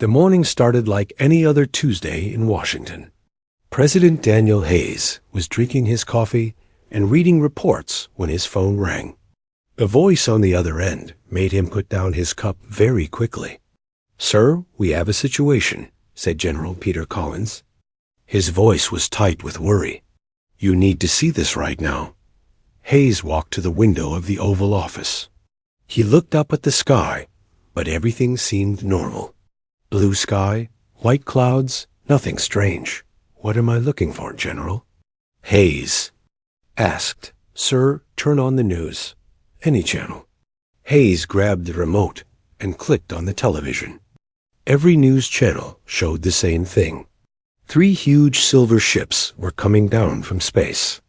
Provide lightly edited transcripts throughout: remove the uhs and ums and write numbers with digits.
The morning started like any other Tuesday in Washington. President Daniel Hayes was drinking his coffee and reading reports when his phone rang. A voice on the other end made him put down his cup very quickly. "Sir, we have a situation," said General Peter Collins. His voice was tight with worry. "You need to see this right now." Hayes walked to the window of the Oval Office. He looked up at the sky, but everything seemed normal. Blue sky, white clouds, nothing strange. "What am I looking for, General?" Hayes asked. "Sir, turn on the news. Any channel." Hayes grabbed the remote and clicked on the television. Every news channel showed the same thing. 3 huge silver ships were coming down from space.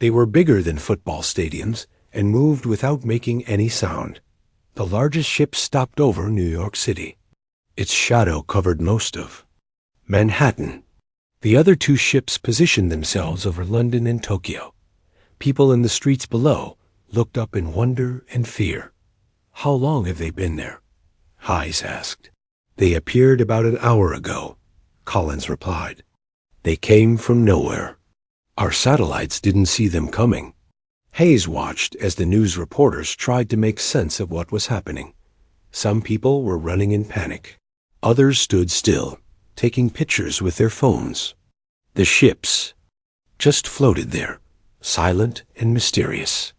They were bigger than football stadiums and moved without making any sound. The largest ship stopped over New York City. Its shadow covered most of Manhattan. The other 2 ships positioned themselves over London and Tokyo. People in the streets below looked up in wonder and fear. "How long have they been there?" Hayes asked. "They appeared about an hour ago," Collins replied. "They came from nowhere. Our satellites didn't see them coming." Hayes watched as the news reporters tried to make sense of what was happening. Some people were running in panic. Others stood still, taking pictures with their phones. The ships just floated there, silent and mysterious.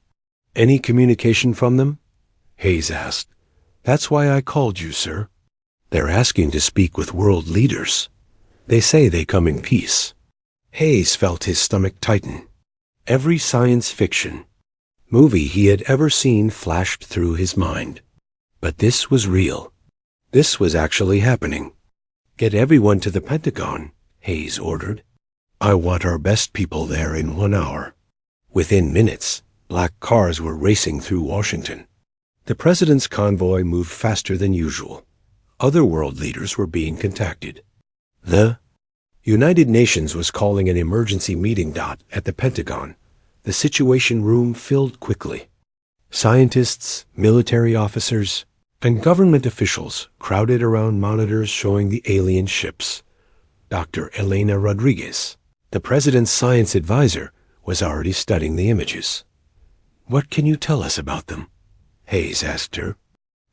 "Any communication from them?" Hayes asked. "That's why I called you, sir. They're asking to speak with world leaders. They say they come in peace." Hayes felt his stomach tighten. Every science fiction movie he had ever seen flashed through his mind. But this was real. This was actually happening. "Get everyone to the Pentagon," Hayes ordered. "I want our best people there in 1 hour." Within minutes, black cars were racing through Washington. The president's convoy moved faster than usual. Other world leaders were being contacted. The United Nations was calling an emergency meeting at the Pentagon. The Situation Room filled quickly. Scientists, military officers, and government officials crowded around monitors showing the alien ships. Dr. Elena Rodriguez, the president's science advisor, was already studying the images. "What can you tell us about them?" Hayes asked her.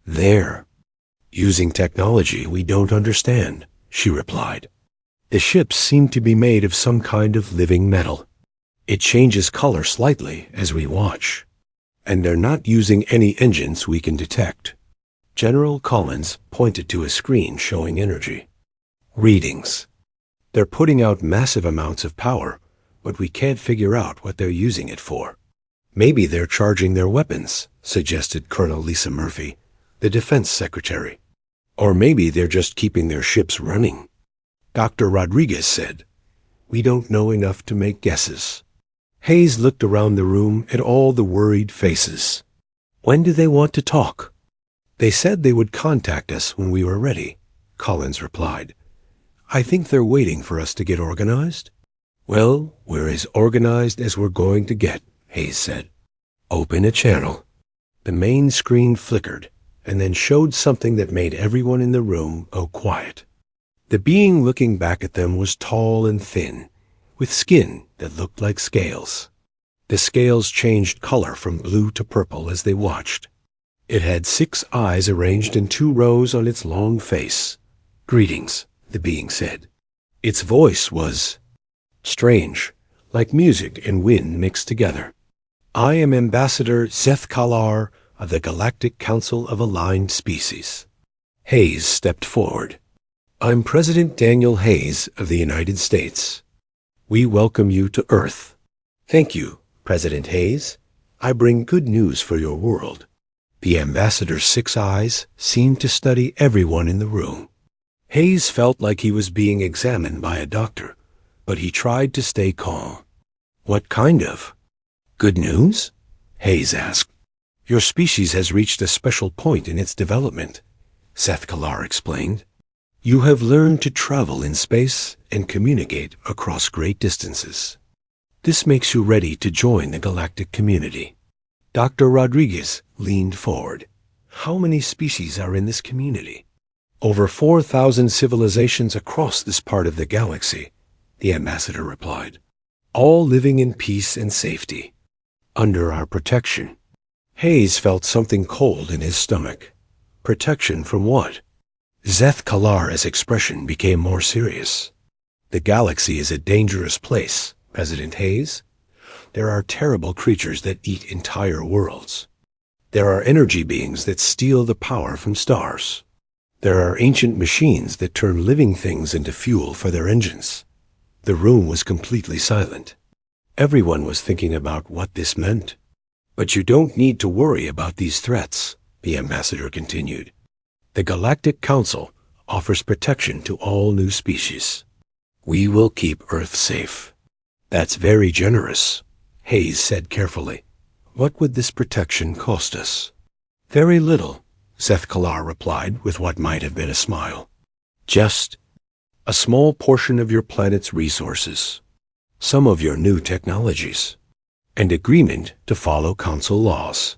"They're using technology we don't understand," she replied. "The ships seem to be made of some kind of living metal. It changes color slightly as we watch. And they're not using any engines we can detect." General Collins pointed to a screen showing energy readings. "They're putting out massive amounts of power, but we can't figure out what they're using it for." "Maybe they're charging their weapons," suggested Colonel Lisa Murphy, the defense secretary. "Or maybe they're just keeping their ships running." Dr. Rodriguez said, "We don't know enough to make guesses." Hayes looked around the room at all the worried faces. "When do they want to talk?" "They said they would contact us when we were ready," Collins replied. "I think they're waiting for us to get organized." "Well, we're as organized as we're going to get," Hayes said. "Open a channel." The main screen flickered and then showed something that made everyone in the room go quiet. The being looking back at them was tall and thin, with skin that looked like scales. The scales changed color from blue to purple as they watched. It had 6 eyes arranged in 2 rows on its long face. "Greetings," the being said. Its voice was strange, like music and wind mixed together. "I am Ambassador Seth Kalar of the Galactic Council of Aligned Species." Hayes stepped forward. "I'm President Daniel Hayes of the United States. We welcome you to Earth." "Thank you, President Hayes. I bring good news for your world." The ambassador's 6 eyes seemed to study everyone in the room. Hayes felt like he was being examined by a doctor, but he tried to stay calm. "What kind of good news?" Hayes asked. "Your species has reached a special point in its development," Seth Kalar explained. "You have learned to travel in space and communicate across great distances. This makes you ready to join the galactic community." Dr. Rodriguez leaned forward. "How many species are in this community?" Over 4,000 civilizations across this part of the galaxy, the ambassador replied, all living in peace and safety, under our protection. Hayes felt something cold in his stomach. Protection from what? Zeth Kalar's expression became more serious. The galaxy is a dangerous place, President Hayes. There are terrible creatures that eat entire worlds. There are energy beings that steal the power from stars. There are ancient machines that turn living things into fuel for their engines. The room was completely silent. Everyone was thinking about what this meant. But you don't need to worry about these threats, the ambassador continued. The Galactic Council offers protection to all new species. We will keep Earth safe. That's very generous, Hayes said carefully. What would this protection cost us? Very little, Zeth Kalar replied with what might have been a smile. Just a small portion of your planet's resources, some of your new technologies, and agreement to follow Council laws.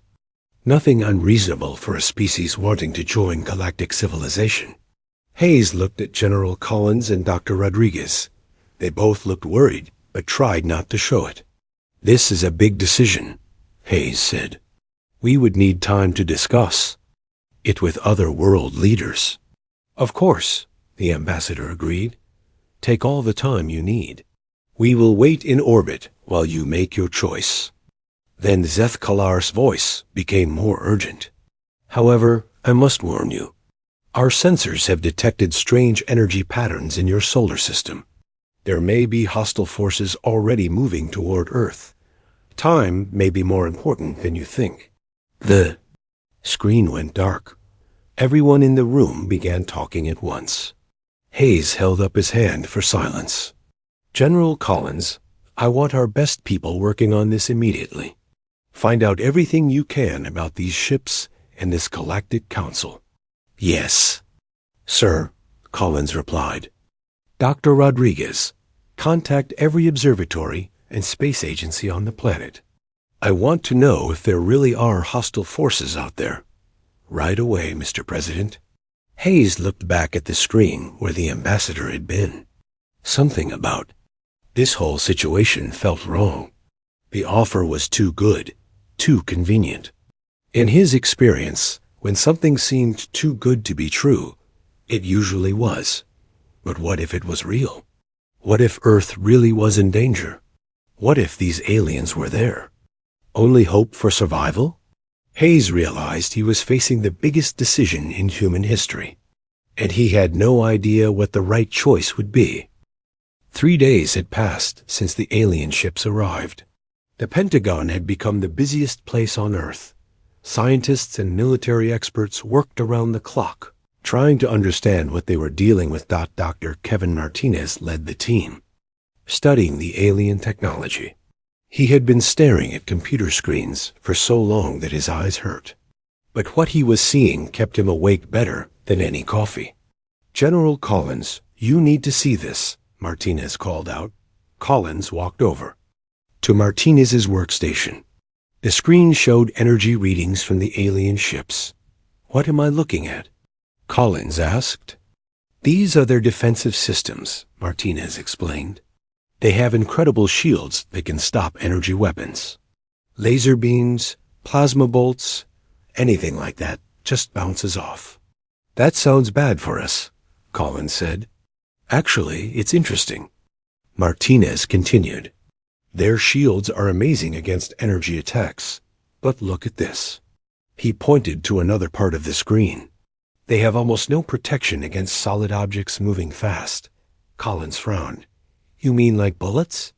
Nothing unreasonable for a species wanting to join galactic civilization. Hayes looked at General Collins and Dr. Rodriguez. They both looked worried, but tried not to show it. This is a big decision, Hayes said. We would need time to discuss it with other world leaders. Of course, the ambassador agreed. Take all the time you need. We will wait in orbit while you make your choice. Then Zeth Kalar's voice became more urgent. However, I must warn you. Our sensors have detected strange energy patterns in your solar system. There may be hostile forces already moving toward Earth. Time may be more important than you think. The screen went dark. Everyone in the room began talking at once. Hayes held up his hand for silence. General Collins, I want our best people working on this immediately. Find out everything you can about these ships and this Galactic Council. Yes, sir, Collins replied. Dr. Rodriguez, contact every observatory and space agency on the planet. I want to know if there really are hostile forces out there. Right away, Mr. President. Hayes looked back at the screen where the ambassador had been. Something about this whole situation felt wrong. The offer was too good, too convenient. In his experience, when something seemed too good to be true, it usually was. But what if it was real? What if Earth really was in danger? What if these aliens were there? Only hope for survival? Hayes realized he was facing the biggest decision in human history, and he had no idea what the right choice would be. 3 days had passed since the alien ships arrived. The Pentagon had become the busiest place on Earth. Scientists and military experts worked around the clock, trying to understand what they were dealing with. Dr. Kevin Martinez led the team, studying the alien technology. He had been staring at computer screens for so long that his eyes hurt. But what he was seeing kept him awake better than any coffee. General Collins, you need to see this, Martinez called out. Collins walked over to Martinez's workstation. The screen showed energy readings from the alien ships. What am I looking at? Collins asked. These are their defensive systems, Martinez explained. They have incredible shields that can stop energy weapons. Laser beams, plasma bolts, anything like that just bounces off. That sounds bad for us, Collins said. Actually, it's interesting. Martinez continued. Their shields are amazing against energy attacks. But look at this. He pointed to another part of the screen. They have almost no protection against solid objects moving fast. Collins frowned. You mean like bullets?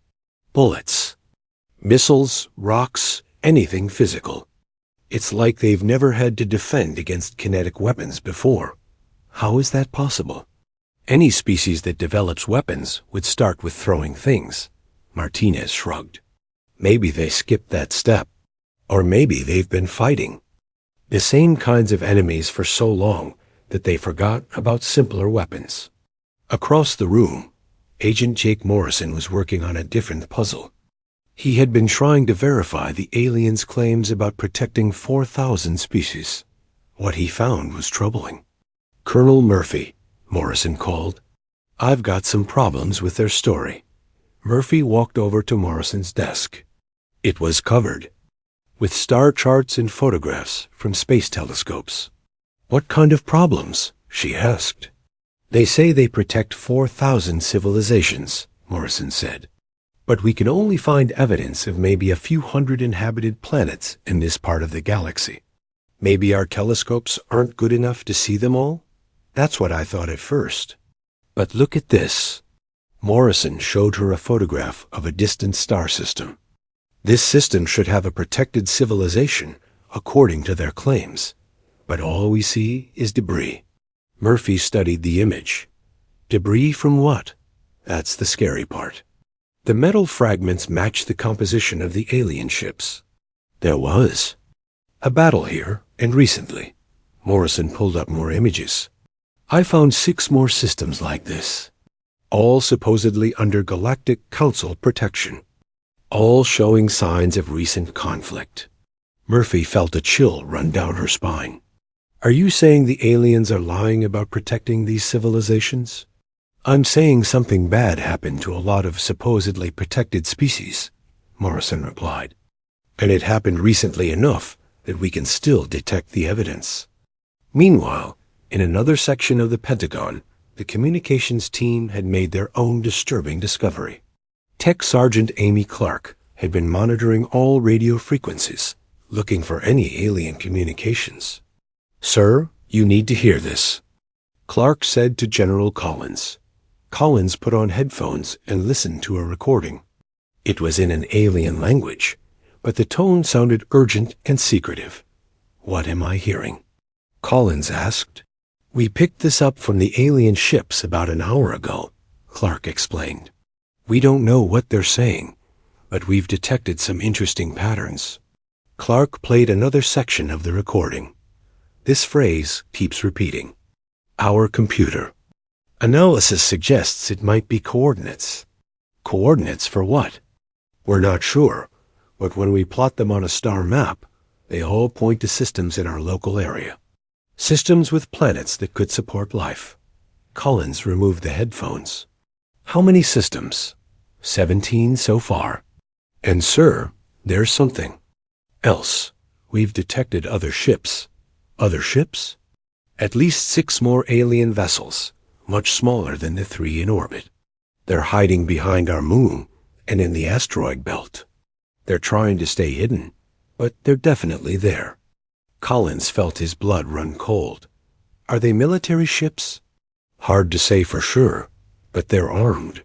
Bullets. Missiles, rocks, anything physical. It's like they've never had to defend against kinetic weapons before. How is that possible? Any species that develops weapons would start with throwing things. Martinez shrugged. Maybe they skipped that step. Or maybe they've been fighting the same kinds of enemies for so long that they forgot about simpler weapons. Across the room, Agent Jake Morrison was working on a different puzzle. He had been trying to verify the aliens' claims about protecting 4,000 species. What he found was troubling. "Colonel Murphy," Morrison called. "I've got some problems with their story." Murphy walked over to Morrison's desk. It was covered with star charts and photographs from space telescopes. "What kind of problems?" she asked. "They say they protect 4,000 civilizations," Morrison said. "But we can only find evidence of maybe a few hundred inhabited planets in this part of the galaxy. Maybe our telescopes aren't good enough to see them all? That's what I thought at first. But look at this." Morrison showed her a photograph of a distant star system. "This system should have a protected civilization, according to their claims. But all we see is debris." Murphy studied the image. Debris from what? That's the scary part. The metal fragments matched the composition of the alien ships. There was a battle here, and recently. Morrison pulled up more images. "I found 6 more systems like this, all supposedly under Galactic Council protection, all showing signs of recent conflict." Murphy felt a chill run down her spine. "Are you saying the aliens are lying about protecting these civilizations?" "I'm saying something bad happened to a lot of supposedly protected species," Morrison replied. "And it happened recently enough that we can still detect the evidence." Meanwhile, in another section of the Pentagon, the communications team had made their own disturbing discovery. Tech Sergeant Amy Clark had been monitoring all radio frequencies, looking for any alien communications. "Sir, you need to hear this," Clark said to General Collins. Collins put on headphones and listened to a recording. It was in an alien language, but the tone sounded urgent and secretive. "What am I hearing?" Collins asked. "We picked this up from the alien ships about an hour ago," Clark explained. "We don't know what they're saying, but we've detected some interesting patterns." Clark played another section of the recording. This phrase keeps repeating. "Our computer. Analysis suggests it might be coordinates." "Coordinates for what?" "We're not sure, but when we plot them on a star map, they all point to systems in our local area. Systems with planets that could support life." Collins removed the headphones. "How many systems?" 17 so far. "And sir, there's something else. We've detected other ships." "Other ships?" "At least 6 more alien vessels, much smaller than the 3 in orbit. They're hiding behind our moon and in the asteroid belt. They're trying to stay hidden, but they're definitely there." Collins felt his blood run cold. "Are they military ships?" "Hard to say for sure, but they're armed.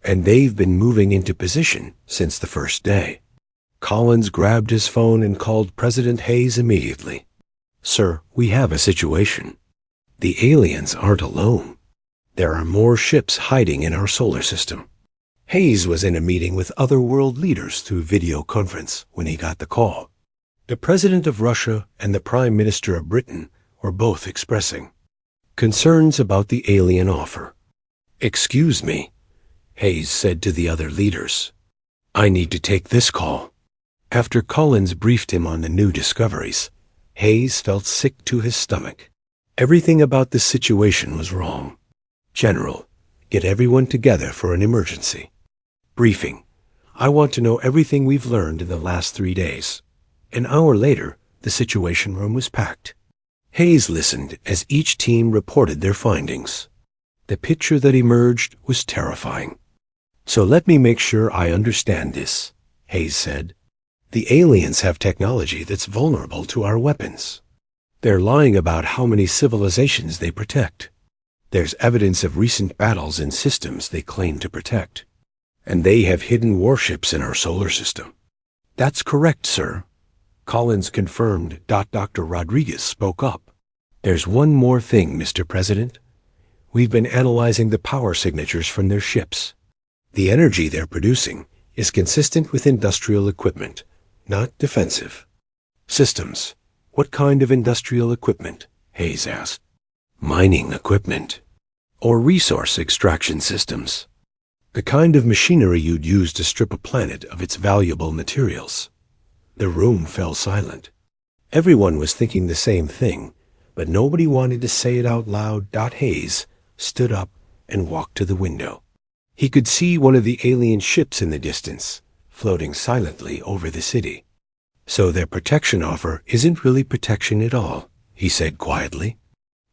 And they've been moving into position since the first day." Collins grabbed his phone and called President Hayes immediately. "Sir, we have a situation. The aliens aren't alone. There are more ships hiding in our solar system." Hayes was in a meeting with other world leaders through video conference when he got the call. The President of Russia and the Prime Minister of Britain were both expressing concerns about the alien offer. "Excuse me," Hayes said to the other leaders. "I need to take this call." After Collins briefed him on the new discoveries, Hayes felt sick to his stomach. Everything about this situation was wrong. "General, get everyone together for an emergency briefing. I want to know everything we've learned in the last 3 days." An hour later, the Situation Room was packed. Hayes listened as each team reported their findings. The picture that emerged was terrifying. "So let me make sure I understand this," Hayes said. "The aliens have technology that's vulnerable to our weapons. They're lying about how many civilizations they protect. There's evidence of recent battles in systems they claim to protect. And they have hidden warships in our solar system." "That's correct, sir," Collins confirmed. Dr. Rodriguez spoke up. "There's one more thing, Mr. President. We've been analyzing the power signatures from their ships. The energy they're producing is consistent with industrial equipment, not defensive." "Systems. What kind of industrial equipment?" Hayes asked. "Mining equipment. Or resource extraction systems. The kind of machinery you'd use to strip a planet of its valuable materials." The room fell silent. Everyone was thinking the same thing, but nobody wanted to say it out loud. Hayes stood up and walked to the window. He could see one of the alien ships in the distance, floating silently over the city. So their protection offer isn't really protection at all, he said quietly.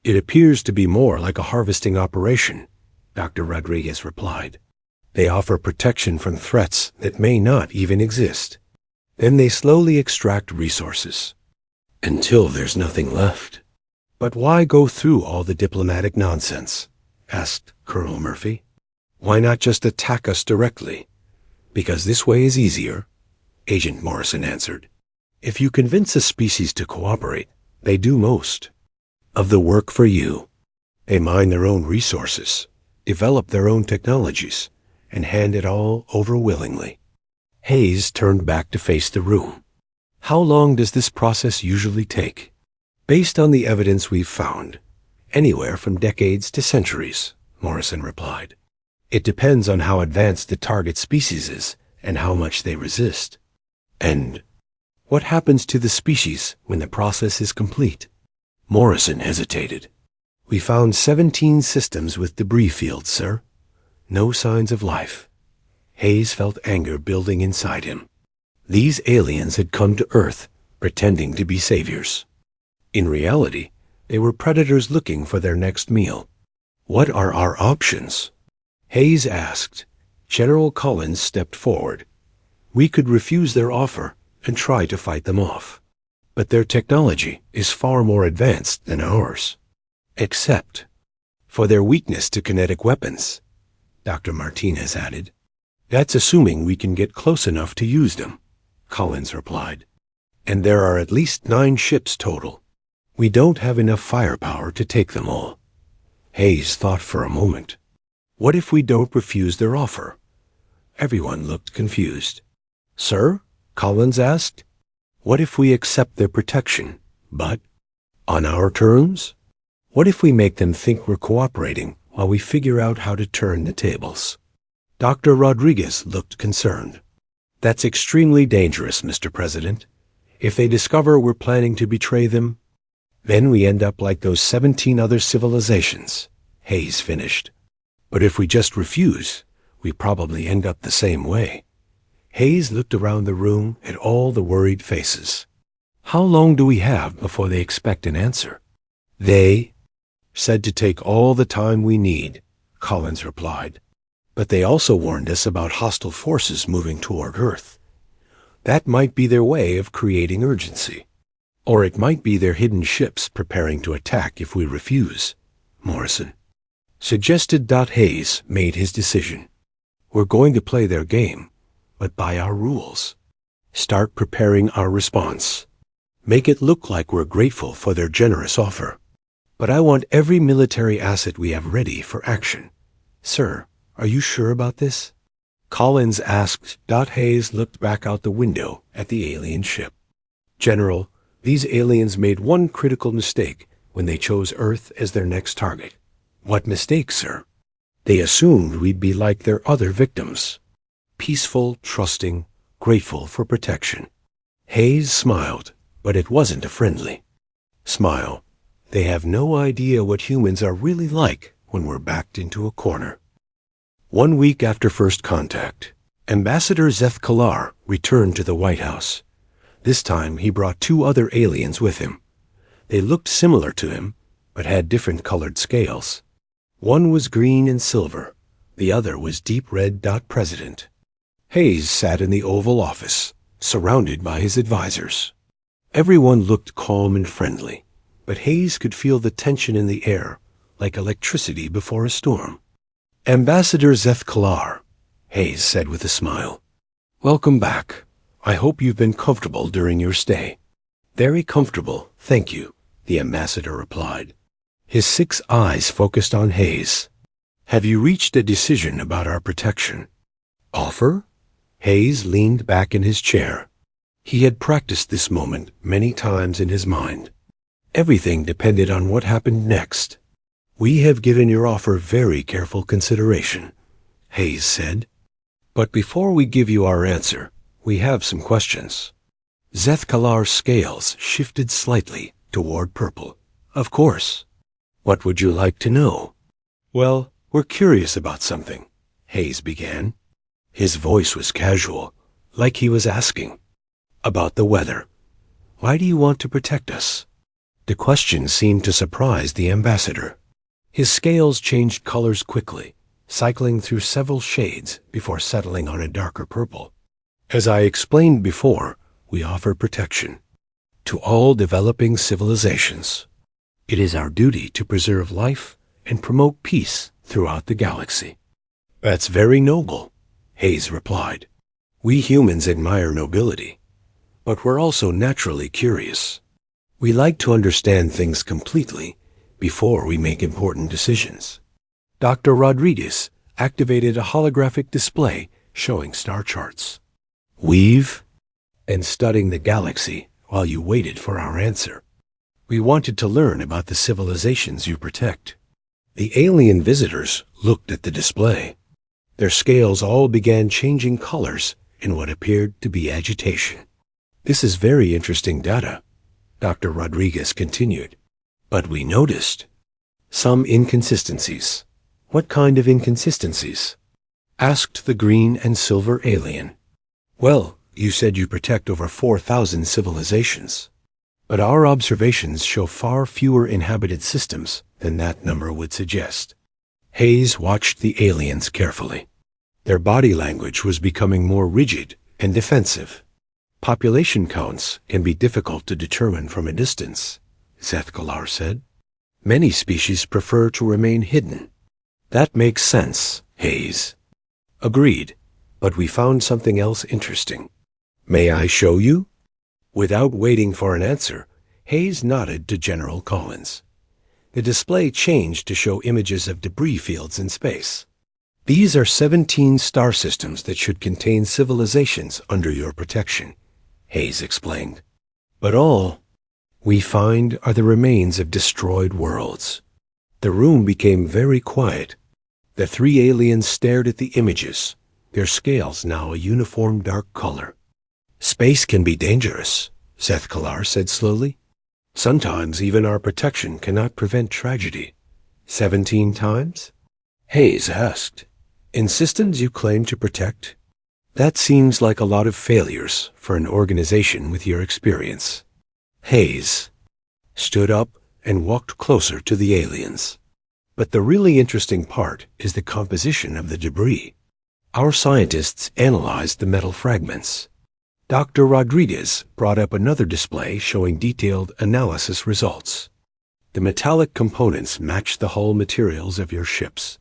It appears to be more like a harvesting operation, Dr. Rodriguez replied. They offer protection from threats that may not even exist. Then they slowly extract resources, until there's nothing left. But why go through all the diplomatic nonsense? Asked Colonel Murphy. Why not just attack us directly? Because this way is easier, Agent Morrison answered. If you convince a species to cooperate, they do most of the work for you. They mine their own resources, develop their own technologies, and hand it all over willingly. Hayes turned back to face the room. How long does this process usually take? Based on the evidence we've found, anywhere from decades to centuries, Morrison replied. It depends on how advanced the target species is and how much they resist. And what happens to the species when the process is complete? Morrison hesitated. We found 17 systems with debris fields, sir. No signs of life. Hayes felt anger building inside him. These aliens had come to Earth pretending to be saviors. In reality, they were predators looking for their next meal. What are our options? Hayes asked. General Collins stepped forward. We could refuse their offer and try to fight them off. But their technology is far more advanced than ours. Except for their weakness to kinetic weapons, Dr. Martinez added. That's assuming we can get close enough to use them, Collins replied. And there are at least 9 ships total. We don't have enough firepower to take them all. Hayes thought for a moment. What if we don't refuse their offer? Everyone looked confused. Sir? Collins asked. What if we accept their protection, but on our terms? What if we make them think we're cooperating while we figure out how to turn the tables? Dr. Rodriguez looked concerned. That's extremely dangerous, Mr. President. If they discover we're planning to betray them, then we end up like those 17 other civilizations, Hayes finished. But if we just refuse, we probably end up the same way. Hayes looked around the room at all the worried faces. How long do we have before they expect an answer? They said to take all the time we need, Collins replied. But they also warned us about hostile forces moving toward Earth. That might be their way of creating urgency. Or it might be their hidden ships preparing to attack if we refuse, Morrison suggested. Hayes made his decision. We're going to play their game, but by our rules. Start preparing our response. Make it look like we're grateful for their generous offer. But I want every military asset we have ready for action. Sir, are you sure about this? Collins asked. Hayes looked back out the window at the alien ship. General, these aliens made one critical mistake when they chose Earth as their next target. What mistake, sir? They assumed we'd be like their other victims. Peaceful, trusting, grateful for protection. Hayes smiled, but it wasn't a friendly smile. They have no idea what humans are really like when we're backed into a corner. 1 week after first contact, Ambassador Zeth Kalar returned to the White House. This time he brought 2 other aliens with him. They looked similar to him, but had different colored scales. One was green and silver. The other was deep red. President Hayes sat in the Oval Office, surrounded by his advisors. Everyone looked calm and friendly, but Hayes could feel the tension in the air, like electricity before a storm. Ambassador Zeth Kalar, Hayes said with a smile. Welcome back. I hope you've been comfortable during your stay. Very comfortable, thank you, the ambassador replied. His 6 eyes focused on Hayes. Have you reached a decision about our protection? Offer? Hayes leaned back in his chair. He had practiced this moment many times in his mind. Everything depended on what happened next. We have given your offer very careful consideration, Hayes said. But before we give you our answer, we have some questions. Zeth Kalar's scales shifted slightly toward purple, Of course. What would you like to know? Well, we're curious about something, Hayes began. His voice was casual, like he was asking. About the weather. Why do you want to protect us? The question seemed to surprise the ambassador. His scales changed colors quickly, cycling through several shades before settling on a darker purple. As I explained before, we offer protection to all developing civilizations. It is our duty to preserve life and promote peace throughout the galaxy. That's very noble, Hayes replied. We humans admire nobility, but we're also naturally curious. We like to understand things completely before we make important decisions. Dr. Rodriguez activated a holographic display showing star charts. We've been studying the galaxy while you waited for our answer. We wanted to learn about the civilizations you protect. The alien visitors looked at the display. Their scales all began changing colors in what appeared to be agitation. This is very interesting data, Dr. Rodriguez continued. But we noticed some inconsistencies. What kind of inconsistencies? Asked the green and silver alien. Well, you said you protect over 4,000 civilizations. But our observations show far fewer inhabited systems than that number would suggest. Hayes watched the aliens carefully. Their body language was becoming more rigid and defensive. Population counts can be difficult to determine from a distance, Zethkalar said. Many species prefer to remain hidden. That makes sense, Hayes. Agreed, but we found something else interesting. May I show you? Without waiting for an answer, Hayes nodded to General Collins. The display changed to show images of debris fields in space. These are 17 star systems that should contain civilizations under your protection, Hayes explained. But all we find are the remains of destroyed worlds. The room became very quiet. The three aliens stared at the images, their scales now a uniform dark color. Space can be dangerous, Zethkalar said slowly. Sometimes even our protection cannot prevent tragedy. 17 times? Hayes asked. In systems you claim to protect? That seems like a lot of failures for an organization with your experience. Hayes stood up and walked closer to the aliens. But the really interesting part is the composition of the debris. Our scientists analyzed the metal fragments. Dr. Rodriguez brought up another display showing detailed analysis results. The metallic components matched the hull materials of your ships.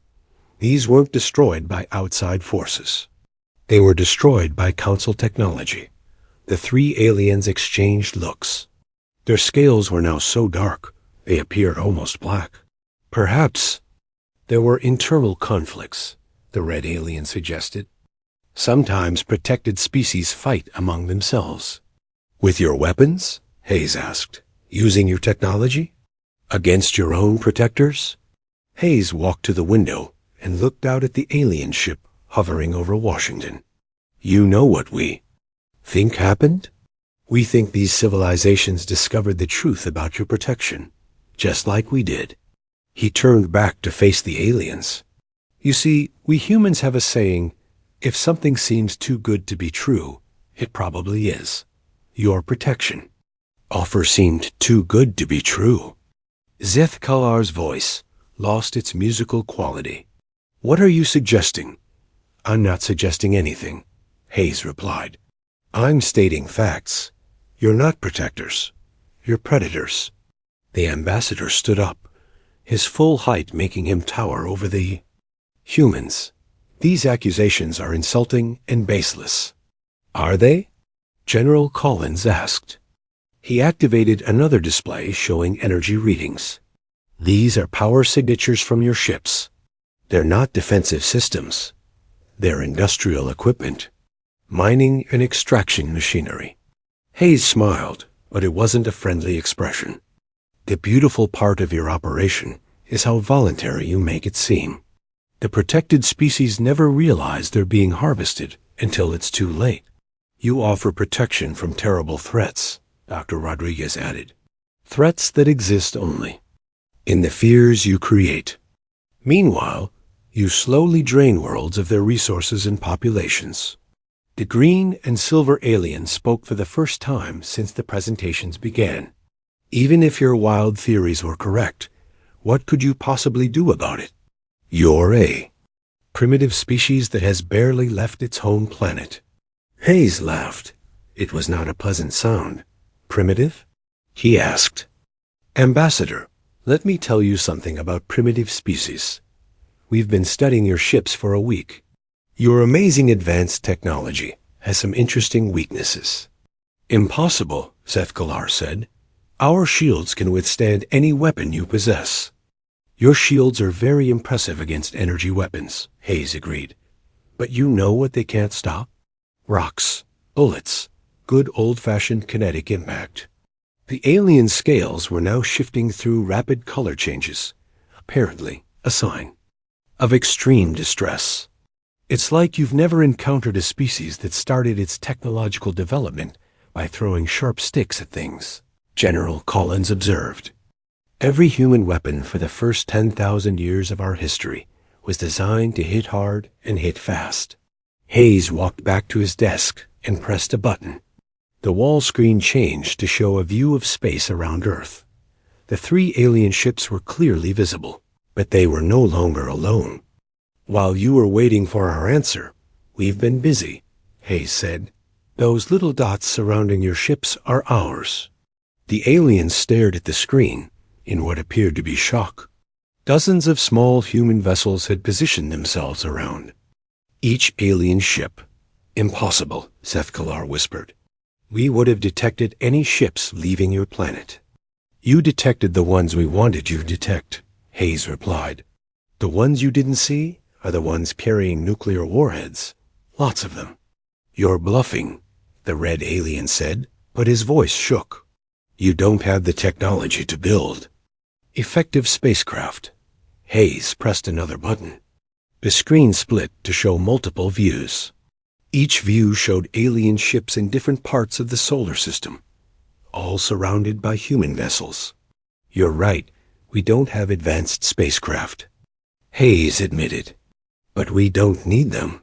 These weren't destroyed by outside forces. They were destroyed by Council technology. The three aliens exchanged looks. Their scales were now so dark, they appeared almost black. Perhaps there were internal conflicts, the red alien suggested. Sometimes protected species fight among themselves. With your weapons? Hayes asked. Using your technology? Against your own protectors? Hayes walked to the window and looked out at the alien ship hovering over Washington. You know what we think happened? We think these civilizations discovered the truth about your protection, just like we did. He turned back to face the aliens. You see, we humans have a saying, if something seems too good to be true, it probably is. Your protection. Offer seemed too good to be true. Zethkalar's voice lost its musical quality. What are you suggesting? I'm not suggesting anything, Hayes replied. I'm stating facts. You're not protectors. You're predators. The ambassador stood up, his full height making him tower over the humans. These accusations are insulting and baseless. Are they? General Collins asked. He activated another display showing energy readings. These are power signatures from your ships. They're not defensive systems. They're industrial equipment, mining and extraction machinery. Hayes smiled, but it wasn't a friendly expression. The beautiful part of your operation is how voluntary you make it seem. The protected species never realize they're being harvested until it's too late. You offer protection from terrible threats, Dr. Rodriguez added. Threats that exist only in the fears you create. Meanwhile, you slowly drain worlds of their resources and populations. The green and silver aliens spoke for the first time since the presentations began. Even if your wild theories were correct, what could you possibly do about it? You're a primitive species that has barely left its home planet. Hayes laughed. It was not a pleasant sound. Primitive? He asked. Ambassador, let me tell you something about primitive species. We've been studying your ships for a week. Your amazing advanced technology has some interesting weaknesses. Impossible, Seth-Kalar said. Our shields can withstand any weapon you possess. Your shields are very impressive against energy weapons, Hayes agreed. But you know what they can't stop? Rocks, bullets, good old-fashioned kinetic impact. The alien scales were now shifting through rapid color changes, apparently a sign of extreme distress. It's like you've never encountered a species that started its technological development by throwing sharp sticks at things, General Collins observed. Every human weapon for the first 10,000 years of our history was designed to hit hard and hit fast. Hayes walked back to his desk and pressed a button. The wall screen changed to show a view of space around Earth. The 3 alien ships were clearly visible, but they were no longer alone. While you were waiting for our answer, we've been busy, Hayes said. Those little dots surrounding your ships are ours. The aliens stared at the screen in what appeared to be shock. Dozens of small human vessels had positioned themselves around. Each alien ship. Impossible, Seth-Kalar whispered. We would have detected any ships leaving your planet. You detected the ones we wanted you to detect, Hayes replied. The ones you didn't see are the ones carrying nuclear warheads. Lots of them. You're bluffing, the red alien said, but his voice shook. You don't have the technology to build effective spacecraft. Hayes pressed another button. The screen split to show multiple views. Each view showed alien ships in different parts of the solar system, all surrounded by human vessels. You're right, we don't have advanced spacecraft, Hayes admitted. But we don't need them.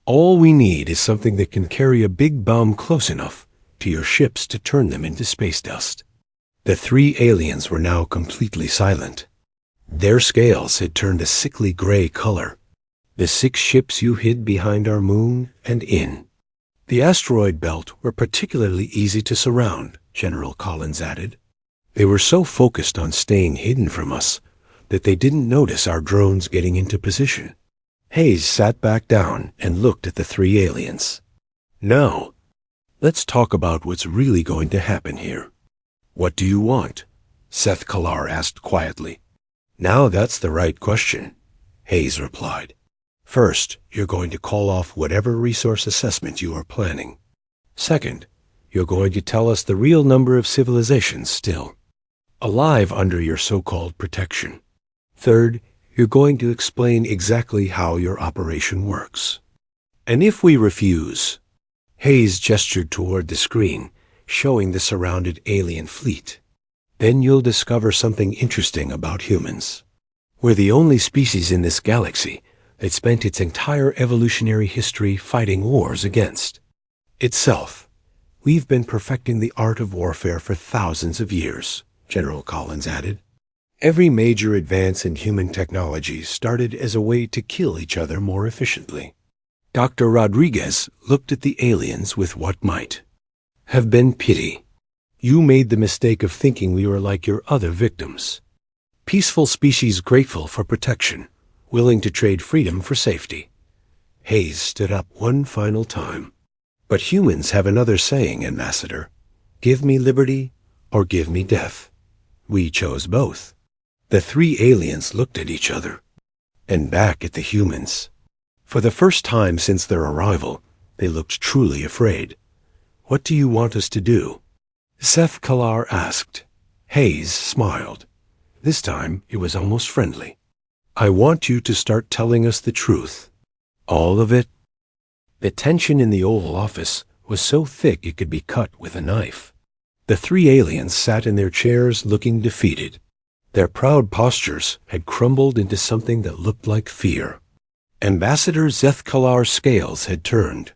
All we need is something that can carry a big bomb close enough to your ships to turn them into space dust. The 3 aliens were now completely silent. Their scales had turned a sickly gray color. The 6 ships you hid behind our moon and in the asteroid belt were particularly easy to surround, General Collins added. They were so focused on staying hidden from us that they didn't notice our drones getting into position. Hayes sat back down and looked at the 3 aliens. Now, let's talk about what's really going to happen here. What do you want? Seth-Kalar asked quietly. Now that's the right question, Hayes replied. First, you're going to call off whatever resource assessment you are planning. Second, you're going to tell us the real number of civilizations still alive under your so-called protection. Third, you're going to explain exactly how your operation works. And if we refuse, Hayes gestured toward the screen, showing the surrounded alien fleet, then you'll discover something interesting about humans. We're the only species in this galaxy that spent its entire evolutionary history fighting wars against itself. We've been perfecting the art of warfare for thousands of years, General Collins added. Every major advance in human technology started as a way to kill each other more efficiently. Dr. Rodriguez looked at the aliens with what might have been pity. You made the mistake of thinking we were like your other victims. Peaceful species grateful for protection, willing to trade freedom for safety. Hayes stood up one final time. But humans have another saying, Ambassador. Give me liberty or give me death. We chose both. The 3 aliens looked at each other and back at the humans. For the first time since their arrival, they looked truly afraid. What do you want us to do? Seth-Kalar asked. Hayes smiled. This time it was almost friendly. I want you to start telling us the truth. All of it? The tension in the Oval Office was so thick it could be cut with a knife. The 3 aliens sat in their chairs looking defeated. Their proud postures had crumbled into something that looked like fear. Ambassador Zethkalar's scales had turned,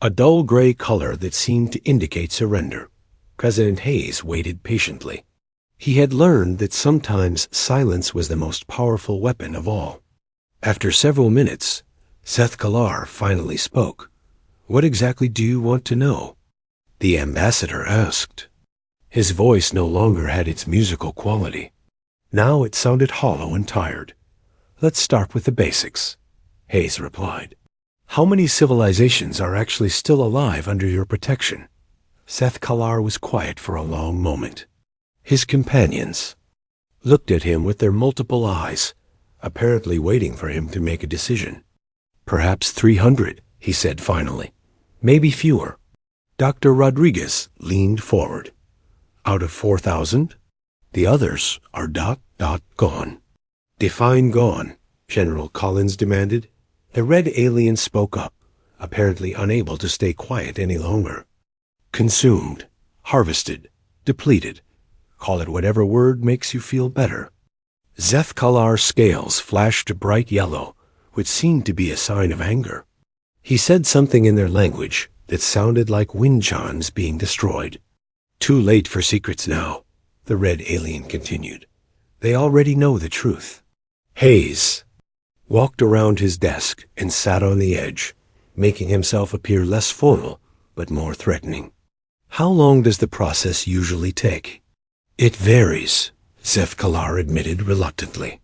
a dull gray color that seemed to indicate surrender. President Hayes waited patiently. He had learned that sometimes silence was the most powerful weapon of all. After several minutes, Zethkalar finally spoke. "What exactly do you want to know?" the ambassador asked. His voice no longer had its musical quality. Now it sounded hollow and tired. "Let's start with the basics," Hayes replied. "How many civilizations are actually still alive under your protection?" Zethkalar was quiet for a long moment. His companions looked at him with their multiple eyes, apparently waiting for him to make a decision. "Perhaps 300, he said finally. "Maybe fewer." Dr. Rodriguez leaned forward. "Out of 4,000? The others are gone." "Define gone," General Collins demanded. The red alien spoke up, apparently unable to stay quiet any longer. "Consumed, harvested, depleted. Call it whatever word makes you feel better." Zethkalar's scales flashed a bright yellow, which seemed to be a sign of anger. He said something in their language that sounded like wind chimes being destroyed. "Too late for secrets now," the red alien continued. "They already know the truth." Hayes walked around his desk and sat on the edge, making himself appear less formal but more threatening. "How long does the process usually take?" "It varies," Zethkalar admitted reluctantly.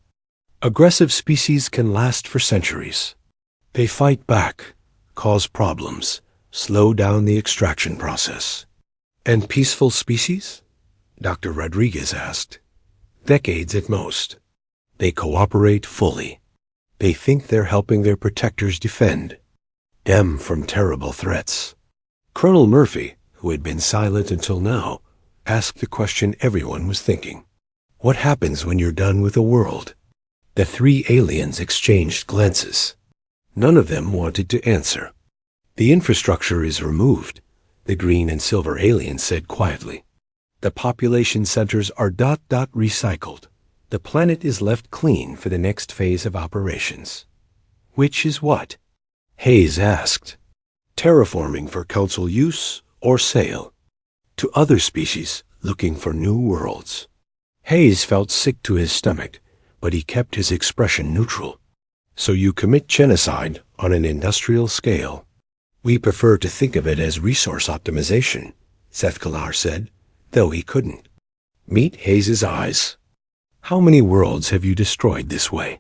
"Aggressive species can last for centuries. They fight back, cause problems, slow down the extraction process." "And peaceful species?" Dr. Rodriguez asked. "Decades at most. They cooperate fully. They think they're helping their protectors defend them from terrible threats." Colonel Murphy, who had been silent until now, asked the question everyone was thinking. "What happens when you're done with the world?" The three aliens exchanged glances. None of them wanted to answer. "The infrastructure is removed," the green and silver alien said quietly. "The population centers are recycled. The planet is left clean for the next phase of operations." "Which is what?" Hayes asked. "Terraforming for council use or sale to other species looking for new worlds." Hayes felt sick to his stomach, but he kept his expression neutral. "So you commit genocide on an industrial scale." "We prefer to think of it as resource optimization," Zethkalar said, though he couldn't. Meet Hayes's eyes. "How many worlds have you destroyed this way?"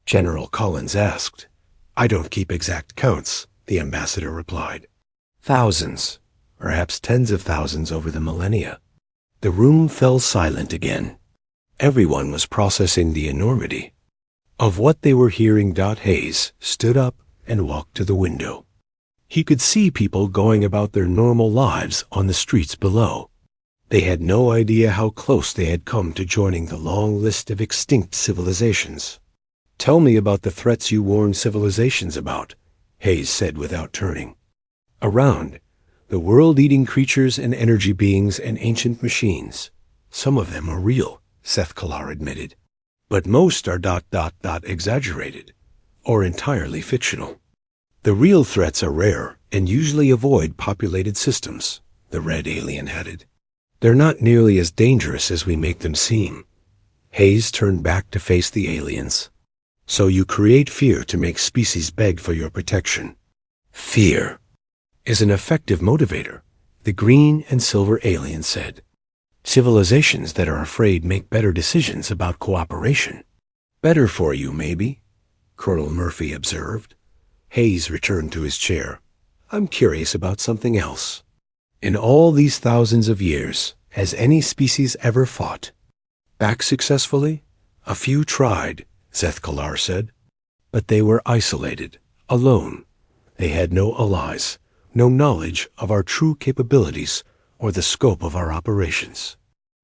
General Collins asked. "I don't keep exact counts," the ambassador replied. "Thousands, perhaps tens of thousands over the millennia." The room fell silent again. Everyone was processing the enormity of what they were hearing. Hayes stood up and walked to the window. He could see people going about their normal lives on the streets below. They had no idea how close they had come to joining the long list of extinct civilizations. "Tell me about the threats you warned civilizations about," Hayes said without turning. "Around, the world-eating creatures and energy beings and ancient machines. Some of them are real," Zethkalar admitted. "But most are exaggerated, or entirely fictional. The real threats are rare and usually avoid populated systems," the red alien added. "They're not nearly as dangerous as we make them seem." Hayes turned back to face the aliens. "So you create fear to make species beg for your protection." "Fear is an effective motivator," the green and silver alien said. "Civilizations that are afraid make better decisions about cooperation." "Better for you, maybe," Colonel Murphy observed. Hayes returned to his chair. "I'm curious about something else. In all these thousands of years, has any species ever fought back successfully?" "A few tried," Zethkalar said. "But they were isolated, alone. They had no allies, no knowledge of our true capabilities or the scope of our operations."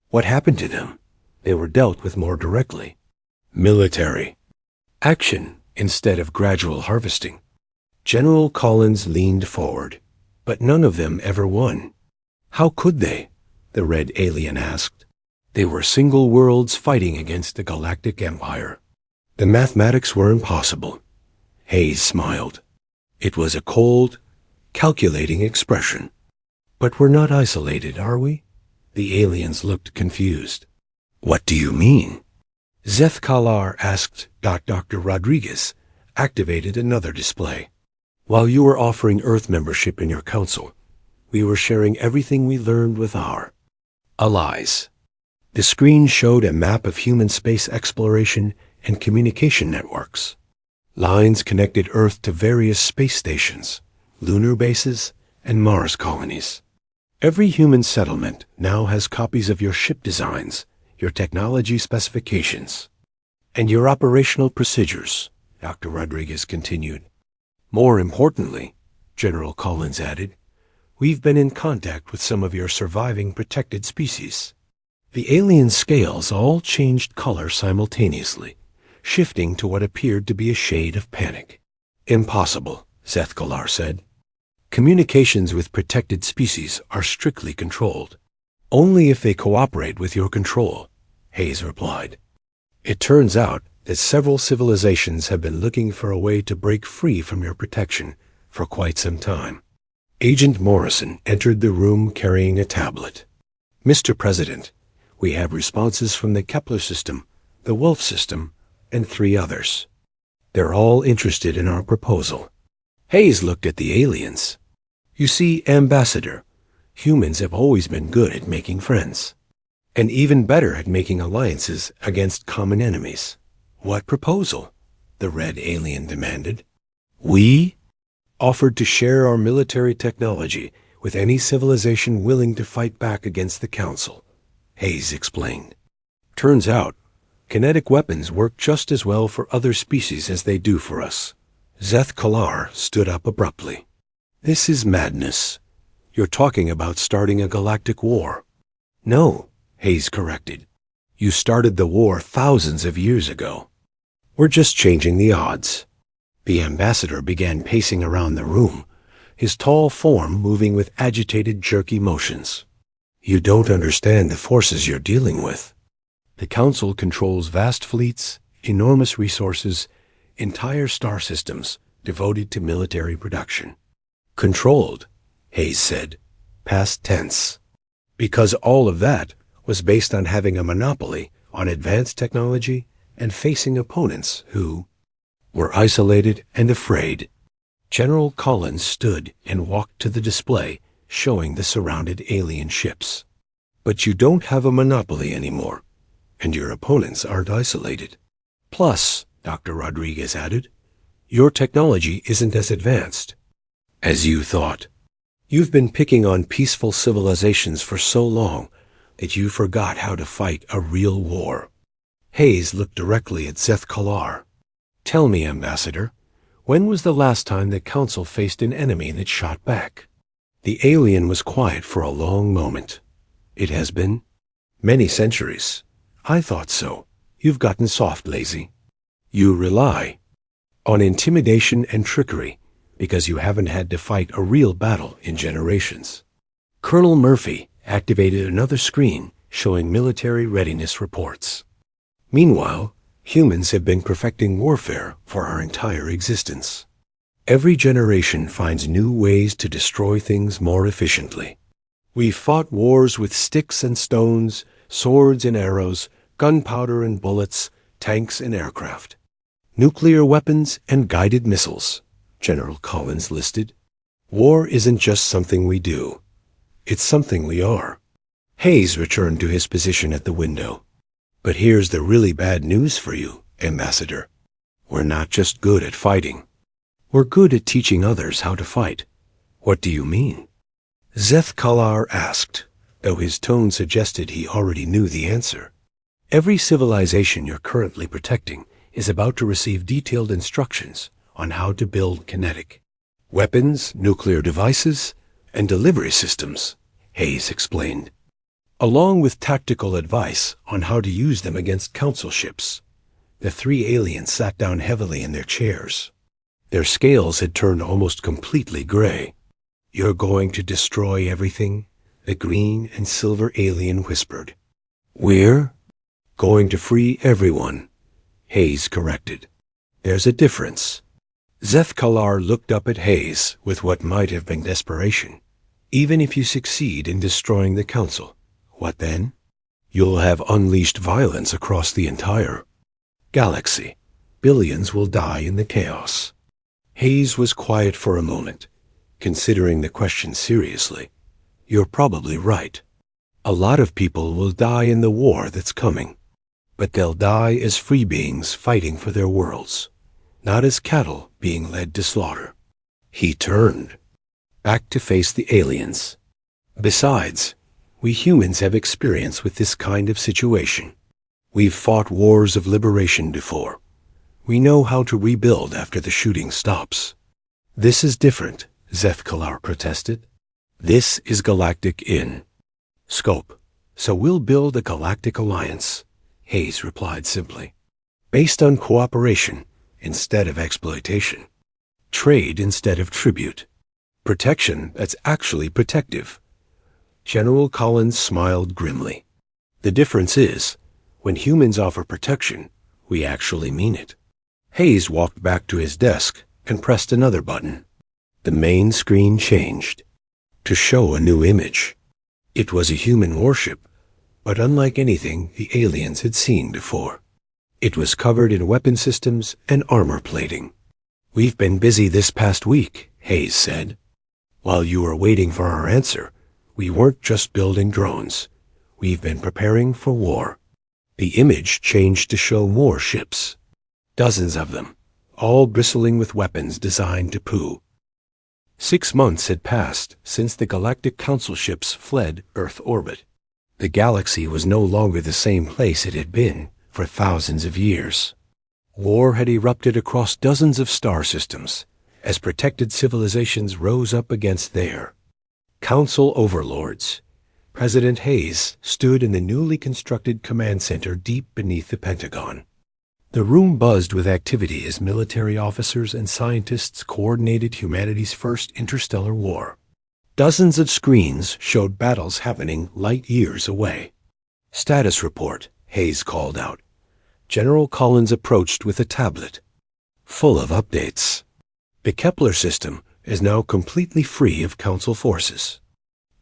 "What happened to them?" "They were dealt with more directly. Military action instead of gradual harvesting." General Collins leaned forward. "But none of them ever won." "How could they?" the red alien asked. They were single worlds fighting against the Galactic Empire. The mathematics were impossible. Hayes smiled. It was a cold, calculating expression. But we're not isolated, are we? The aliens looked confused. What do you mean? Zeth Kalar asked. Dr. Rodriguez activated another display. While you were offering Earth membership in your council, we were sharing everything we learned with our allies. The screen showed a map of human space exploration and communication networks. Lines connected Earth to various space stations, lunar bases, and Mars colonies. Every human settlement now has copies of your ship designs, your technology specifications, and your operational procedures, Dr. Rodriguez continued. More importantly, General Collins added, we've been in contact with some of your surviving protected species. The alien scales all changed color simultaneously, shifting to what appeared to be a shade of panic. Impossible, Zeth Kalar said. Communications with protected species are strictly controlled. Only if they cooperate with your control, Hayes replied. It turns out that several civilizations have been looking for a way to break free from your protection for quite some time. Agent Morrison entered the room carrying a tablet. Mr. President, we have responses from the Kepler system, the Wolf system, and 3 others. They're all interested in our proposal. Hayes looked at the aliens. You see, Ambassador, humans have always been good at making friends, and even better at making alliances against common enemies. What proposal? The red alien demanded. We offered to share our military technology with any civilization willing to fight back against the Council, Hayes explained. Turns out, kinetic weapons work just as well for other species as they do for us. Zeth Kalar stood up abruptly. This is madness. You're talking about starting a galactic war. No, Hayes corrected. You started the war thousands of years ago. We're just changing the odds. The ambassador began pacing around the room, his tall form moving with agitated, jerky motions. You don't understand the forces you're dealing with. The Council controls vast fleets, enormous resources, entire star systems devoted to military production. Controlled, Hayes said, past tense. Because all of that was based on having a monopoly on advanced technology and facing opponents who were isolated and afraid. General Collins stood and walked to the display showing the surrounded alien ships. But you don't have a monopoly anymore, and your opponents aren't isolated. Plus, Dr. Rodriguez added, your technology isn't as advanced as you thought. You've been picking on peaceful civilizations for so long that you forgot how to fight a real war. Hayes looked directly at Zeth Kalar. Tell me, Ambassador, when was the last time the Council faced an enemy that shot back? The alien was quiet for a long moment. It has been many centuries. I thought so. You've gotten soft, lazy. You rely on intimidation and trickery because you haven't had to fight a real battle in generations. Colonel Murphy activated another screen showing military readiness reports. Meanwhile, humans have been perfecting warfare for our entire existence. Every generation finds new ways to destroy things more efficiently. We've fought wars with sticks and stones, swords and arrows, gunpowder and bullets, tanks and aircraft. Nuclear weapons and guided missiles, General Collins listed. War isn't just something we do. It's something we are. Hayes returned to his position at the window. But here's the really bad news for you, Ambassador. We're not just good at fighting. We're good at teaching others how to fight. What do you mean? Zeth Kalar asked, though his tone suggested he already knew the answer. Every civilization you're currently protecting is about to receive detailed instructions on how to build kinetic weapons, nuclear devices, and delivery systems, Hayes explained, along with tactical advice on how to use them against Council ships. The 3 aliens sat down heavily in their chairs. Their scales had turned almost completely gray. You're going to destroy everything? The green and silver alien whispered. We're going to free everyone, Hayes corrected. There's a difference. Zethkalar looked up at Hayes with what might have been desperation. Even if you succeed in destroying the Council, what then? You'll have unleashed violence across the entire galaxy. Billions will die in the chaos. Hayes was quiet for a moment, considering the question seriously. You're probably right. A lot of people will die in the war that's coming, but they'll die as free beings fighting for their worlds, not as cattle being led to slaughter. He turned back to face the aliens. Besides, we humans have experience with this kind of situation. We've fought wars of liberation before. We know how to rebuild after the shooting stops. This is different, Zethkalar protested. This is galactic in scope, so we'll build a galactic alliance, Hayes replied simply. Based on cooperation instead of exploitation. Trade instead of tribute. Protection that's actually protective. General Collins smiled grimly. The difference is, when humans offer protection, we actually mean it. Hayes walked back to his desk and pressed another button. The main screen changed to show a new image. It was a human warship, but unlike anything the aliens had seen before. It was covered in weapon systems and armor plating. We've been busy this past week, Hayes said. While you were waiting for our answer, we weren't just building drones. We've been preparing for war. The image changed to show more ships. Dozens of them, all bristling with weapons designed to poo. 6 months had passed since the Galactic Council ships fled Earth orbit. The galaxy was no longer the same place it had been for thousands of years. War had erupted across dozens of star systems as protected civilizations rose up against their Council overlords. President Hayes stood in the newly constructed command center deep beneath the Pentagon. The room buzzed with activity as military officers and scientists coordinated humanity's first interstellar war. Dozens of screens showed battles happening light years away. Status report, Hayes called out. General Collins approached with a tablet, full of updates. The Kepler system is now completely free of Council forces.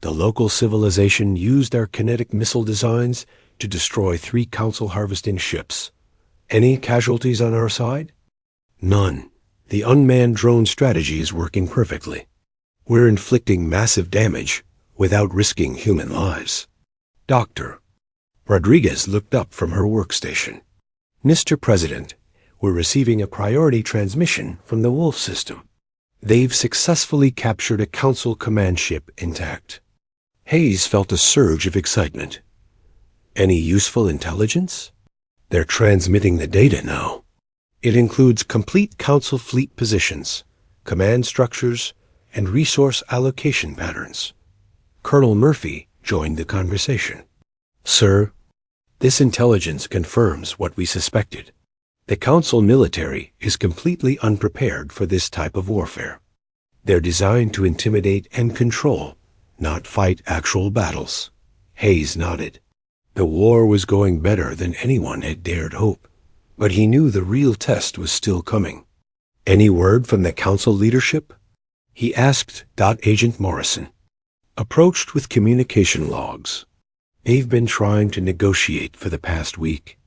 The local civilization used our kinetic missile designs to destroy 3 Council harvesting ships. Any casualties on our side? None. The unmanned drone strategy is working perfectly. We're inflicting massive damage without risking human lives. Doctor. Rodriguez looked up from her workstation. Mr. President, we're receiving a priority transmission from the Wolf system. They've successfully captured a Council command ship intact. Hayes felt a surge of excitement. Any useful intelligence? They're transmitting the data now. It includes complete Council fleet positions, command structures, and resource allocation patterns. Colonel Murphy joined the conversation. Sir, this intelligence confirms what we suspected. The Council military is completely unprepared for this type of warfare. They're designed to intimidate and control, not fight actual battles. Hayes nodded. The war was going better than anyone had dared hope, but he knew the real test was still coming. Any word from the Council leadership? He asked Agent Morrison. Approached with communication logs. They've been trying to negotiate for the past week.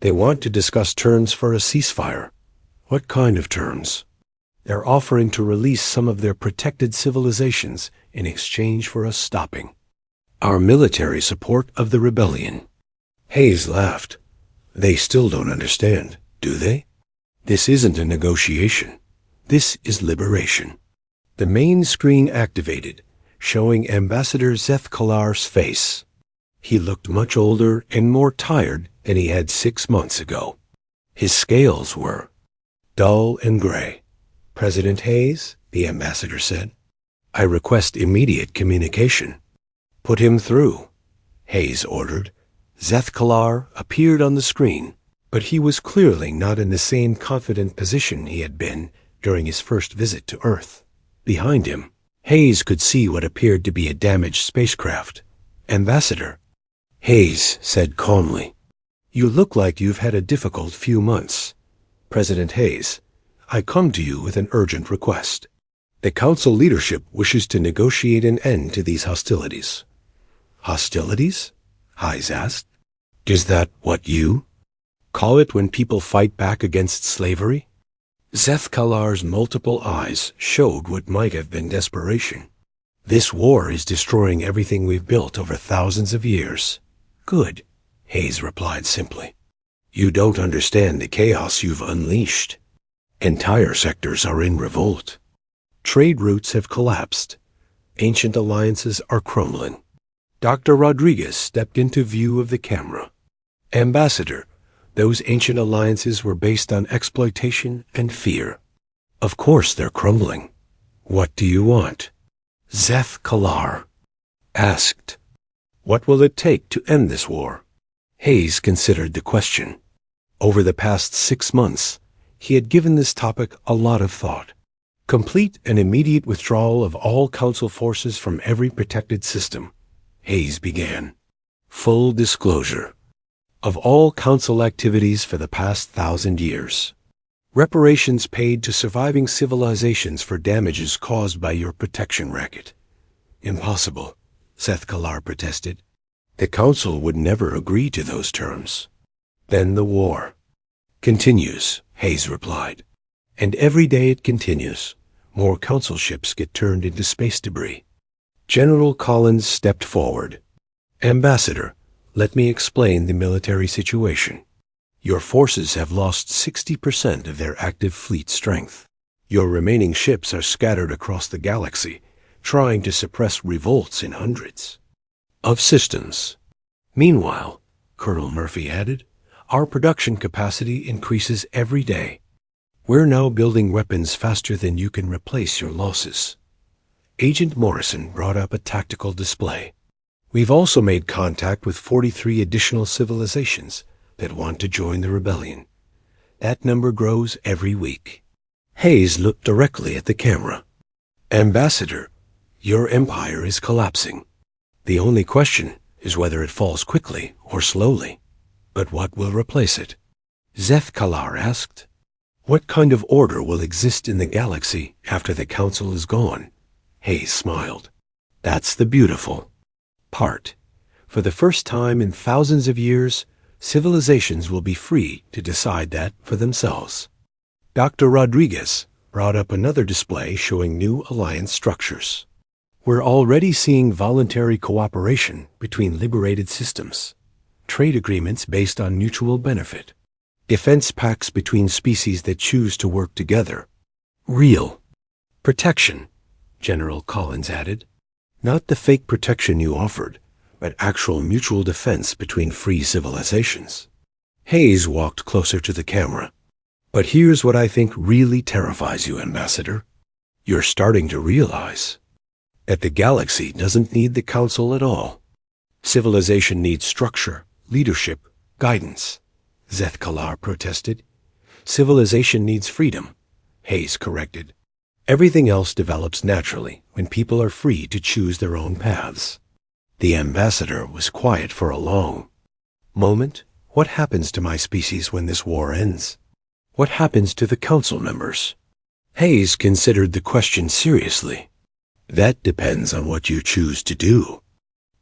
They want to discuss terms for a ceasefire. What kind of terms? They're offering to release some of their protected civilizations in exchange for us stopping our military support of the rebellion. Hayes laughed. They still don't understand, do they? This isn't a negotiation. This is liberation. The main screen activated, showing Ambassador Zethkalar's face. He looked much older and more tired than he had 6 months ago. His scales were dull and gray. President Hayes, the ambassador said, I request immediate communication. Put him through, Hayes ordered. Zethkalar appeared on the screen, but he was clearly not in the same confident position he had been during his first visit to Earth. Behind him, Hayes could see what appeared to be a damaged spacecraft. Ambassador. Hayes said calmly. You look like you've had a difficult few months. President Hayes, I come to you with an urgent request. The Council leadership wishes to negotiate an end to these hostilities. Hostilities? Hayes asked. Is that what you call it when people fight back against slavery? Zeth-Kalar's multiple eyes showed what might have been desperation. This war is destroying everything we've built over thousands of years. Good, Hayes replied simply. You don't understand the chaos you've unleashed. Entire sectors are in revolt. Trade routes have collapsed. Ancient alliances are crumbling. Dr. Rodriguez stepped into view of the camera. Ambassador, those ancient alliances were based on exploitation and fear. Of course they're crumbling. What do you want? Zeth-Kalar asked. What will it take to end this war? Hayes considered the question. Over the past 6 months, he had given this topic a lot of thought. Complete and immediate withdrawal of all Council forces from every protected system. Hayes began. Full disclosure of all Council activities for the past 1,000 years. Reparations paid to surviving civilizations for damages caused by your protection racket. Impossible, Zeth-Kalar protested. The Council would never agree to those terms. Then the war continues, Hayes replied. And every day it continues, more Council ships get turned into space debris. General Collins stepped forward. Ambassador, let me explain the military situation. Your forces have lost 60% of their active fleet strength. Your remaining ships are scattered across the galaxy, trying to suppress revolts in hundreds of systems. Meanwhile, Colonel Murphy added, our production capacity increases every day. We're now building weapons faster than you can replace your losses. Agent Morrison brought up a tactical display. We've also made contact with 43 additional civilizations that want to join the rebellion. That number grows every week. Hayes looked directly at the camera. Ambassador, your empire is collapsing. The only question is whether it falls quickly or slowly. But what will replace it? Zeth-Kalar asked. What kind of order will exist in the galaxy after the Council is gone? Hayes smiled. That's the beautiful part. For the first time in thousands of years, civilizations will be free to decide that for themselves. Dr. Rodriguez brought up another display showing new alliance structures. We're already seeing voluntary cooperation between liberated systems, trade agreements based on mutual benefit, defense pacts between species that choose to work together. Real protection, General Collins added. Not the fake protection you offered, but actual mutual defense between free civilizations. Hayes walked closer to the camera. But here's what I think really terrifies you, Ambassador. You're starting to realize that the galaxy doesn't need the Council at all. Civilization needs structure, leadership, guidance. Zeth-Kalar protested. Civilization needs freedom, Hayes corrected. Everything else develops naturally when people are free to choose their own paths. The ambassador was quiet for a long moment. What happens to my species when this war ends? What happens to the Council members? Hayes considered the question seriously. That depends on what you choose to do.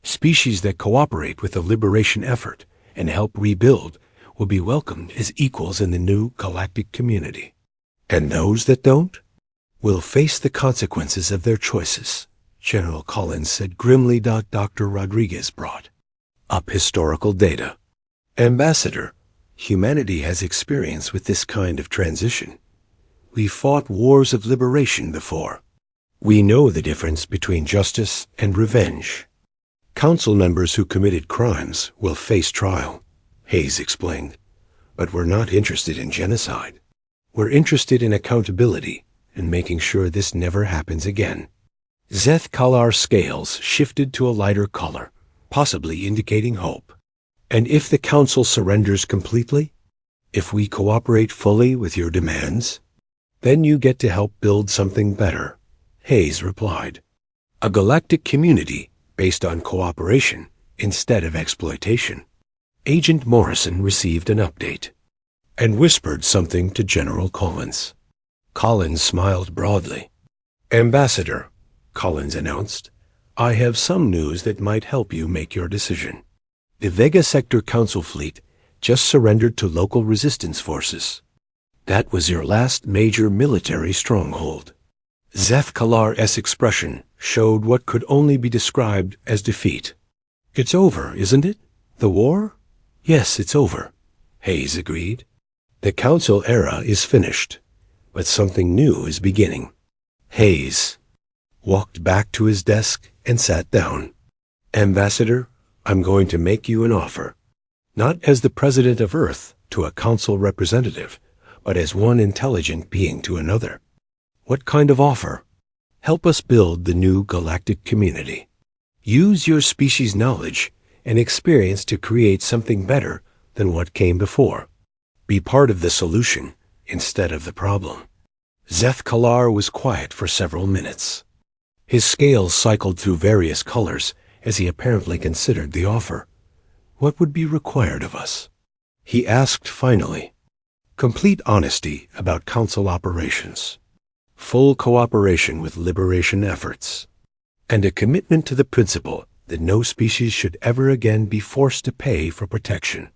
Species that cooperate with the liberation effort and help rebuild will be welcomed as equals in the new galactic community. And those that don't will face the consequences of their choices, General Collins said grimly. Dr. Rodriguez brought up historical data. Ambassador, humanity has experience with this kind of transition. We fought wars of liberation before. We know the difference between justice and revenge. Council members who committed crimes will face trial, Hayes explained. But we're not interested in genocide. We're interested in accountability and making sure this never happens again. Zeth-Kalar's scales shifted to a lighter color, possibly indicating hope. And if the Council surrenders completely? If we cooperate fully with your demands? Then you get to help build something better, Hayes replied. A galactic community based on cooperation instead of exploitation. Agent Morrison received an update and whispered something to General Collins. Collins smiled broadly. "Ambassador," Collins announced, "I have some news that might help you make your decision. The Vega Sector Council fleet just surrendered to local resistance forces. That was your last major military stronghold." Zeth Kalar's expression showed what could only be described as defeat. "It's over, isn't it? The war?" "Yes, it's over," Hayes agreed. "The Council era is finished, but something new is beginning." Hayes walked back to his desk and sat down. "Ambassador, I'm going to make you an offer. Not as the President of Earth to a Council representative, but as one intelligent being to another." "What kind of offer?" "Help us build the new galactic community. Use your species' knowledge and experience to create something better than what came before. Be part of the solution instead of the problem." Zeth Kalar was quiet for several minutes. His scales cycled through various colors as he apparently considered the offer. "What would be required of us?" he asked finally. "Complete honesty about Council operations, full cooperation with liberation efforts, and a commitment to the principle that no species should ever again be forced to pay for protection."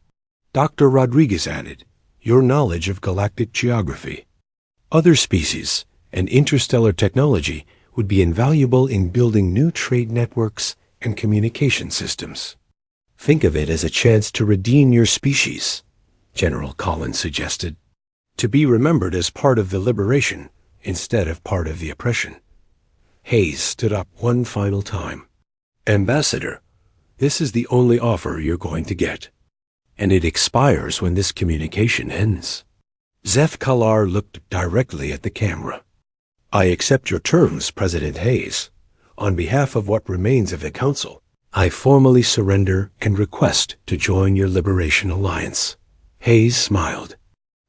Dr. Rodriguez added, "Your knowledge of galactic geography, other species, and interstellar technology would be invaluable in building new trade networks and communication systems. Think of it as a chance to redeem your species," General Collins suggested. "To be remembered as part of the liberation instead of part of the oppression." Hayes stood up one final time. "Ambassador, this is the only offer you're going to get, and it expires when this communication ends." Zeth Kalar looked directly at the camera. "I accept your terms, President Hayes. On behalf of what remains of the Council, I formally surrender and request to join your Liberation Alliance." Hayes smiled.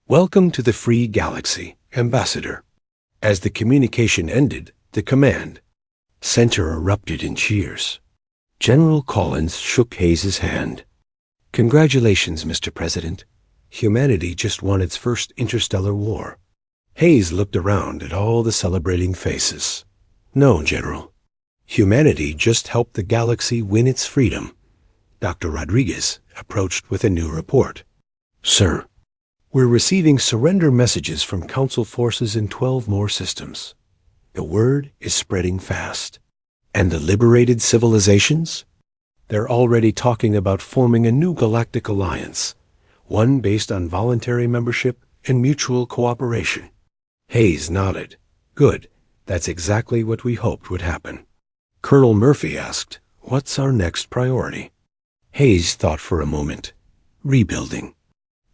"Welcome to the free galaxy, Ambassador." As the communication ended, the command center erupted in cheers. General Collins shook Hayes' hand. "Congratulations, Mr. President. Humanity just won its first interstellar war." Hayes looked around at all the celebrating faces. "No, General. Humanity just helped the galaxy win its freedom." Dr. Rodriguez approached with a new report. "Sir, we're receiving surrender messages from Council forces in 12 more systems. The word is spreading fast." "And the liberated civilizations?" "They're already talking about forming a new galactic alliance, one based on voluntary membership and mutual cooperation." Hayes nodded. "Good. That's exactly what we hoped would happen." Colonel Murphy asked, "What's our next priority?" Hayes thought for a moment. "Rebuilding.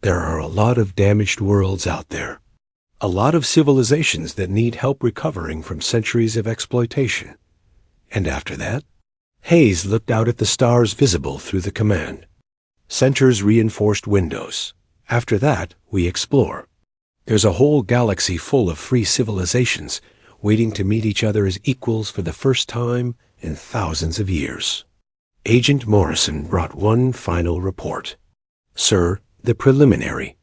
There are a lot of damaged worlds out there. A lot of civilizations that need help recovering from centuries of exploitation. And after that?" Hayes looked out at the stars visible through the command. "Center's reinforced windows. After that, we explore. There's a whole galaxy full of free civilizations waiting to meet each other as equals for the first time in thousands of years." Agent Morrison brought one final report. "Sir, the preliminary